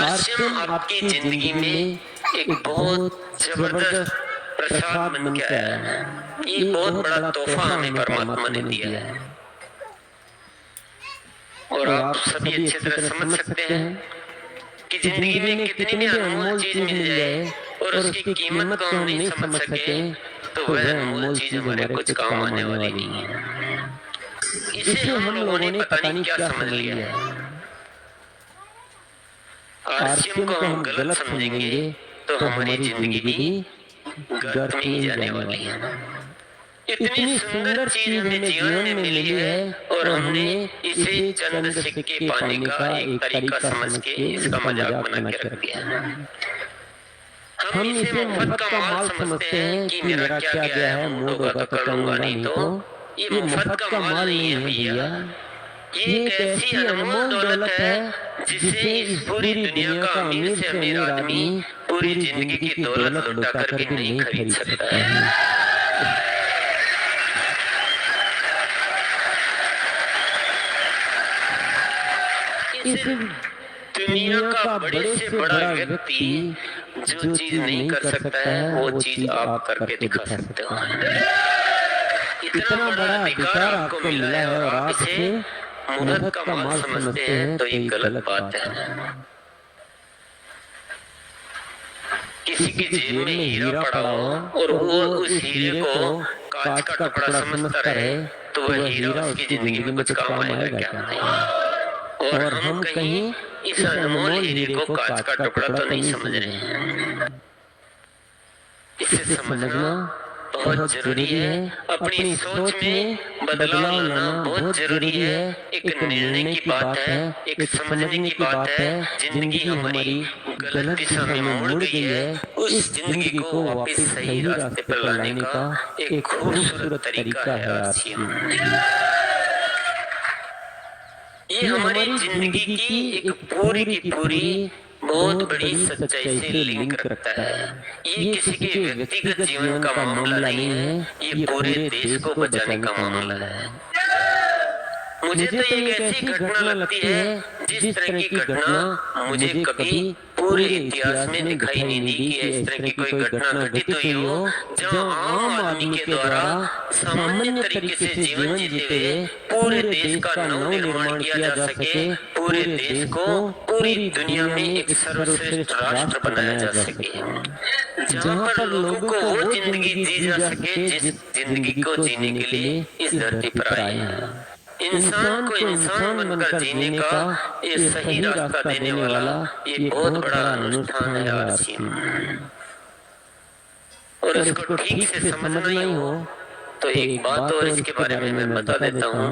RCM आपकी जिंदगी में एक बहुत जबरदस्त प्रसाद बन के आया है। ये बहुत बड़ा तोहफा हमें परमात्मा ने दिया है और आप सभी अच्छी तरह समझ सकते हैं कि जिंदगी में कितनी भी अनमोल चीज मिल जाए और उसकी कीमत को हम नहीं समझ सके तो वह अनमोल चीज हमारे कुछ काम आने वाली नहीं है। इसे हम लोगों ने पता नहीं क्या समझ लिया है। आरसीएम को हम गलत समझेंगे तो हमारी जिंदगी भी गर्त में ही जाने वाली है। इतनी सुंदर चीज हमें जीवन में मिली है और हमने इसे चंद सिक्के पाने का एक तरीका समझ के इसका मजाक बना के रख दिया है। हम इसे मुफ्त का माल समझते हैं कि मेरा क्या गया है, मूड होगा तो करूंगा, नहीं तो ये मुफ्त का माल नहीं है भैया। ये एक ऐसी अनमोल दौलत है जिसे इस पूरी दुनिया का अमीर से अमीर आदमी पूरी जिंदगी की दौलत लुटा कर भी नहीं खरीद सकता है। इस दुनिया का बड़े से बड़ा व्यक्ति जो चीज नहीं कर सकता है वो चीज आप करके दिखा सकते हो। इतना बड़ा अधिकार आपको मिला है और आप इसे मुफ्त का माल समझते हैं तो ये गलत बात है। किसी की जेब में हीरा पड़ा हो और वो उस हीरे को कांच का टुकड़ा समझता रहे तो वह हीरा उसकी जिंदगी में कुछ काम आएगा क्या? और हम कहीं इस अनमोल हीरे को कांच का टुकड़ा तो नहीं समझ रहे हैं। इसे समझना बहुत जरूरी है। अपनी सोच में बदलाव लाना बहुत जरूरी है। एक निर्णय की बात है, एक समझने की बात है। जिंदगी हमारी गलत दिशा में मुड़ गई है, उस जिंदगी को वापस सही रास्ते पर लाने का एक खूबसूरत तरीका है आरसीएम। ये हमारी जिंदगी की एक पूरी की पूरी बहुत बड़ी सच्चाई से लिंक रखता है। ये किसी के व्यक्तिगत जीवन का मामला नहीं है, ये पूरे देश को बचाने का मामला है। मुझे तो एक ऐसी घटना लगती है जिस तरह की घटना मुझे कभी पूरे इतिहास में दिखाई नहीं दी कि इस तरह की कोई घटना घटित हुई हो जहां आम आदमी के द्वारा सामान्य तरीके से जीवन जीते हुए पूरे देश का नव निर्माण किया जा सके, पूरे देश को पूरी दुनिया में एक सर्वश्रेष्ठ राष्ट्र बनाया जा सके, जहां पर लोगों को वो जिंदगी जी जा सके जिस जिंदगी को जीने के लिए इस धरती पर आए हैं। इंसान को इंसान बनकर जीने का ये सही रास्ता देने वाला ये बहुत बड़ा अनुष्ठान है आरसीएम। और इसको ठीक से समझना ही हो तो एक बात और इसके बारे में मैं बता देता हूँ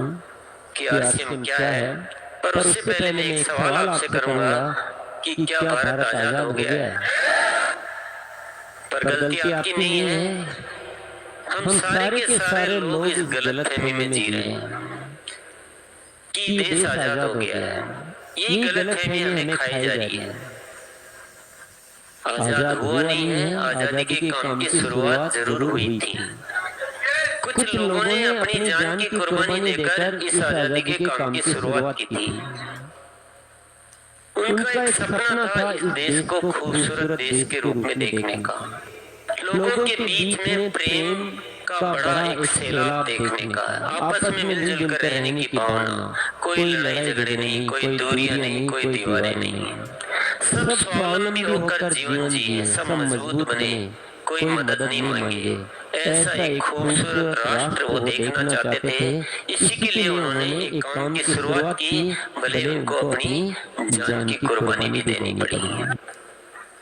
कि आरसीएम क्या है। पर उससे पहले मैं एक सवाल आपसे करूंगा कि क्या भारत आजाद हो गया है? पर गलती आपकी नहीं है। हम सारे के सारे लोग इस गलतफहमी में जी रहे हैं कि देश आजाद हो गया है। ये गलतफहमी हमें खाई जा रही है। आजाद हुआ नहीं है, आजादी के काम की शुरुआत जरूर हुई थी। कुछ लोगों ने अपनी जान की कुर्बानी देकर इस आजादी के काम की शुरुआत की थी। उनका एक सपना था इस देश को खूबसूरत देश के रूप में देखने का, लोगों के बीच में प्रेम का बड़ा एक सैलाब देखने का, आपस में मिलजुल कर रहने की भावना, कोई लड़ाई झगड़े नहीं, कोई दूरियां नहीं, कोई दीवारें नहीं, सब स्वावलंबी होकर जीवन जिए, सब मजबूत बने, कोई मदद नहीं मांगे। ऐसा एक खूबसूरत राष्ट्र वो देखना चाहते थे। इसी के लिए उन्होंने एक काम की शुरुआत की, भले उनको अपनी जान की कुर्बानी भी देनी पड़ी।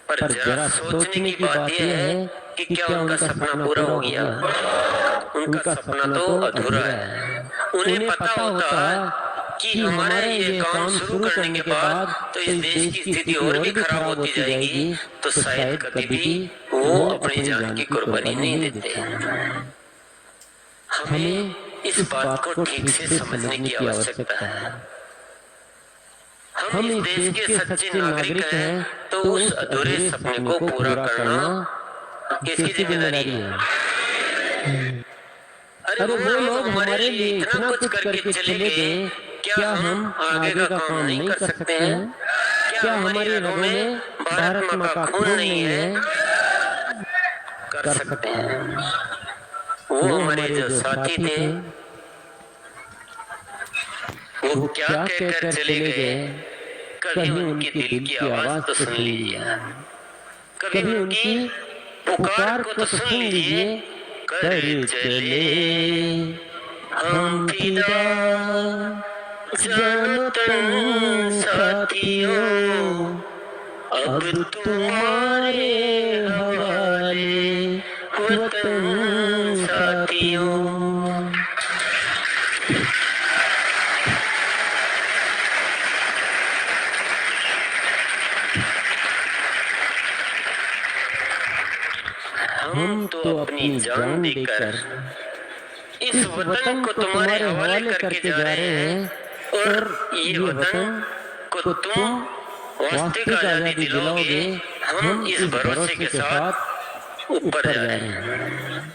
पर जरा सोचने की बात यह है कि क्या उनका सपना पूरा हो गया? उनका सपना तो अधूरा है। उन्हें पता होता कि हमारा ये काम शुरू करने के बाद तो इस देश की स्थिति और भी खराब होती जाएगी, तो शायद कभी भी वो अपनी जान की कुर्बानी नहीं देते। हमें इस बात को ठीक से समझने की आवश्यकता है। हम इस देश के सच्चे नागरिक हैं, तो उस अधूरे सपने को पूरा करना किसकी जिम्मेदारी है? अरे वो लोग हमारे लिए इतना कुछ करके चले गए कि क्या हम आगे का काम नहीं कर सकते हैं? क्या हमारी रगों में भारत माँ का खून नहीं है? कर सकते हैं। वो हमारे जो साथी थे, वो क्या कहकर चले गए, कभी उनके दिल की आवाज तो सुन लीजिए, कभी उनकी पुकार को तो सुन लीजिए। कर चले हम फिदा जानो तुम साथियों, अब तुम्हारे हवाले वतन साथियों। हम तो अपनी जान देकर इस वतन को तुम्हारे हवाले करके जा रहे हैं, और ये वतन को तुम वास्तविक आजादी दिलाओगे। हम इस भरोसे के साथ ऊपर जा रहे हैं।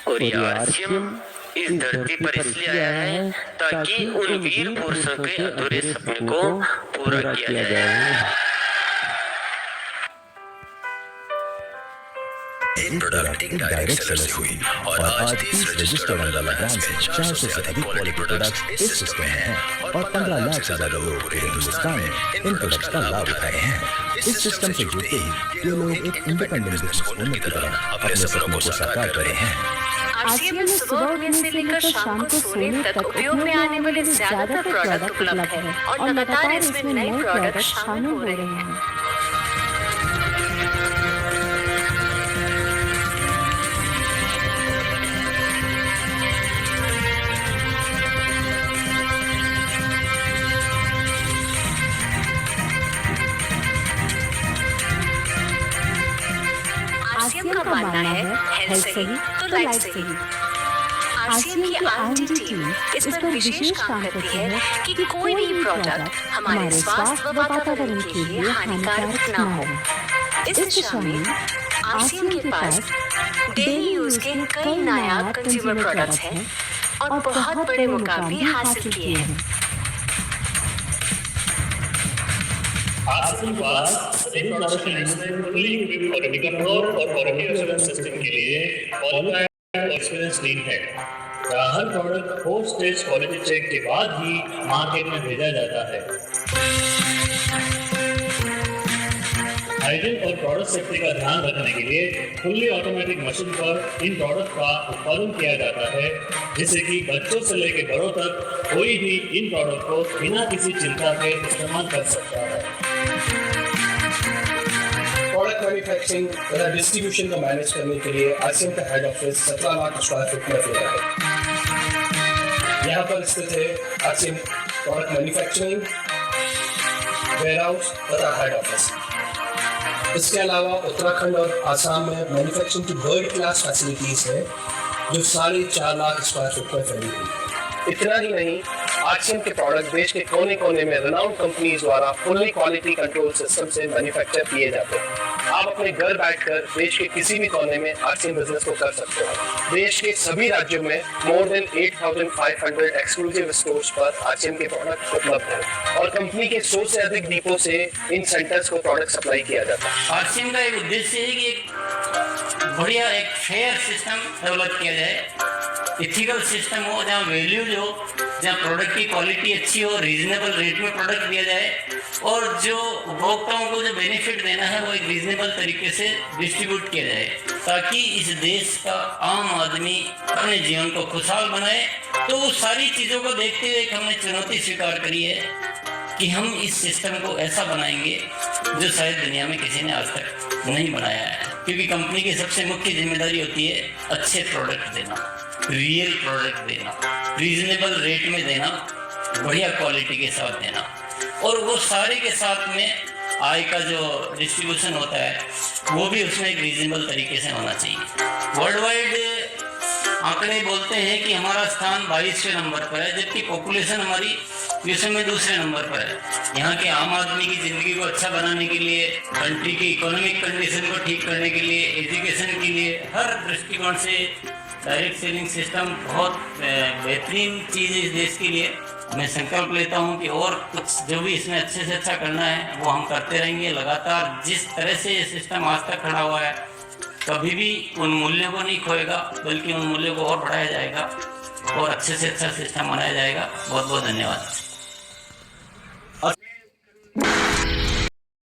और ये आरसीएम इस धरती पर इसलिए आया है ताकि उन वीर पुरुषों के अधूरे सपने को पूरा किया जाए। एक प्रोडक्ट एक डायरेक्ट सेलर हुई और आज 30 रजिस्टर्ड अंडरला ब्रांड्स में 400 से अधिक क्वालिटी प्रोडक्ट्स इस सिस्टम में हैं और 15 लाख से ज्यादा लोग पूरे हिंदुस्तान में इन प्रोडक्ट्स का लाभ उठाए हैं। इस सिस्टम से जुड़ते ही ये लोग एक इंडिपेंडेंट बिजनेस ओनर की तरह अपने सपनों को साकार कर रहे हैं। आरसीएम में सुबह उठने से लेकर शाम को सोने तक उपयोग में आने वाले ज्यादातर प्रोडक्ट उपलब्ध हैं और लगातार इसमें नए प्रोडक्ट शामिल हो रहे हैं। आरसीएम का मानना है हेल्थ सही तो लाइफ सही। आरसीएम की R&D टीम इस पर विशेष काम करती है कि कोई भी प्रोडक्ट हमारे स्वास्थ्य व वातावरण के लिए हानिकारक न हो। इस दिशा में आरसीएम के पास डेली यूज के कई नायाब कंज्यूमर प्रोडक्ट्स हैं और बहुत बड़े मुकाम भी हासिल किए हैं। आरसीएम के पास सभी production instrument fully equipped quality control और क्वालिटी एश्योरेंस सिस्टम के लिए क्वालिफाइड और एक्सपीरियंस टीम है। हर प्रोडक्ट 4 स्टेज क्वालिटी चेक के बाद ही मार्केट में भेजा जाता है। हाइजीन और प्रोडक्ट सेफ्टी का ध्यान रखने के लिए फुल्ली ऑटोमेटिक मशीन पर इन प्रोडक्ट का उत्पादन किया जाता है, जिससे कि बच्चों से लेकर बड़ों तक कोई भी इन प्रोडक्ट को बिना किसी चिंता के इस्तेमाल कर सकता है। प्रोडक्ट मैन्युफैक्चरिंग तथा डिस्ट्रीब्यूशन को मैनेज करने के लिए आरसीएम का head office 17 lakh square feet में फैला है। यहाँ पर स्थित है आरसीएम प्रोडक्ट मैन्युफैक्चरिंग वेयरहाउस तथा हेड ऑफिस। इसके अलावा उत्तराखंड और आसाम में मैन्युफैक्चरिंग की वर्ल्ड क्लास फैसिलिटीज है, जो 4.5 लाख स्क्वायर फीट में फैली हुई। इतना ही नहीं, आरसीएम के प्रोडक्ट देश के कोने कोने में रिनाउंड कंपनीज द्वारा फुल्ली क्वालिटी कंट्रोल सिस्टम से मैन्युफैक्चर किए जाते हैं। आप अपने घर बैठकर देश के किसी भी कोने में आरसीएम बिजनेस को कर सकते हो। देश के सभी राज्यों में मोर देन 8,500 एक्सक्लूसिव स्टोर्स पर आरसीएम के प्रोडक्ट उपलब्ध हैं और कंपनी के 100 से अधिक डिपो से इन सेंटर्स को प्रोडक्ट सप्लाई किया जाता है। आरसीएम का एक उद्देश्य है कि एक बढ़िया एक फेयर सिस्टम डेवलप किया जाए, इथिकल सिस्टम हो, जहाँ वैल्यूज हो, जहाँ प्रोडक्ट की क्वालिटी अच्छी हो, रीजनेबल रेट में प्रोडक्ट दिया जाए और जो उपभोक्ताओं को जो बेनिफिट देना है वो एक रीजनेबल तरीके से डिस्ट्रीब्यूट किया जाए, ताकि इस देश का आम आदमी अपने जीवन को खुशहाल बनाए। तो वो सारी चीज़ों को देखते हुए हमने चुनौती स्वीकार करी है कि हम इस सिस्टम को ऐसा बनाएंगे जो शायद दुनिया में किसी ने आज तक नहीं बनाया है, क्योंकि कंपनी की सबसे मुख्य जिम्मेदारी होती है अच्छे प्रोडक्ट देना, रियल प्रोडक्ट देना, रीजनेबल रेट में देना, बढ़िया क्वालिटी के साथ देना, और वो सारे के साथ में आय का जो डिस्ट्रीब्यूशन होता है वो भी उसमें एक रीजनेबल तरीके से होना चाहिए। वर्ल्ड वाइड आंकड़े बोलते हैं कि हमारा स्थान 22वें नंबर पर है, जबकि पॉपुलेशन हमारी विश्व में दूसरे नंबर पर है। यहाँ के आम आदमी की ज़िंदगी को अच्छा बनाने के लिए, कंट्री की इकोनॉमिक कंडीशन को ठीक करने के लिए, एजुकेशन के लिए, हर दृष्टिकोण से डायरेक्ट सेलिंग सिस्टम बहुत बेहतरीन चीज़ है इस देश के लिए। मैं संकल्प लेता हूं कि और कुछ जो भी इसमें अच्छे से अच्छा करना है वो हम करते रहेंगे लगातार। जिस तरह से ये सिस्टम आज तक खड़ा हुआ है कभी भी उन मूल्यों को नहीं खोएगा, बल्कि उन मूल्यों को और बढ़ाया जाएगा और अच्छे से अच्छा सिस्टम बनाया जाएगा। बहुत बहुत धन्यवाद।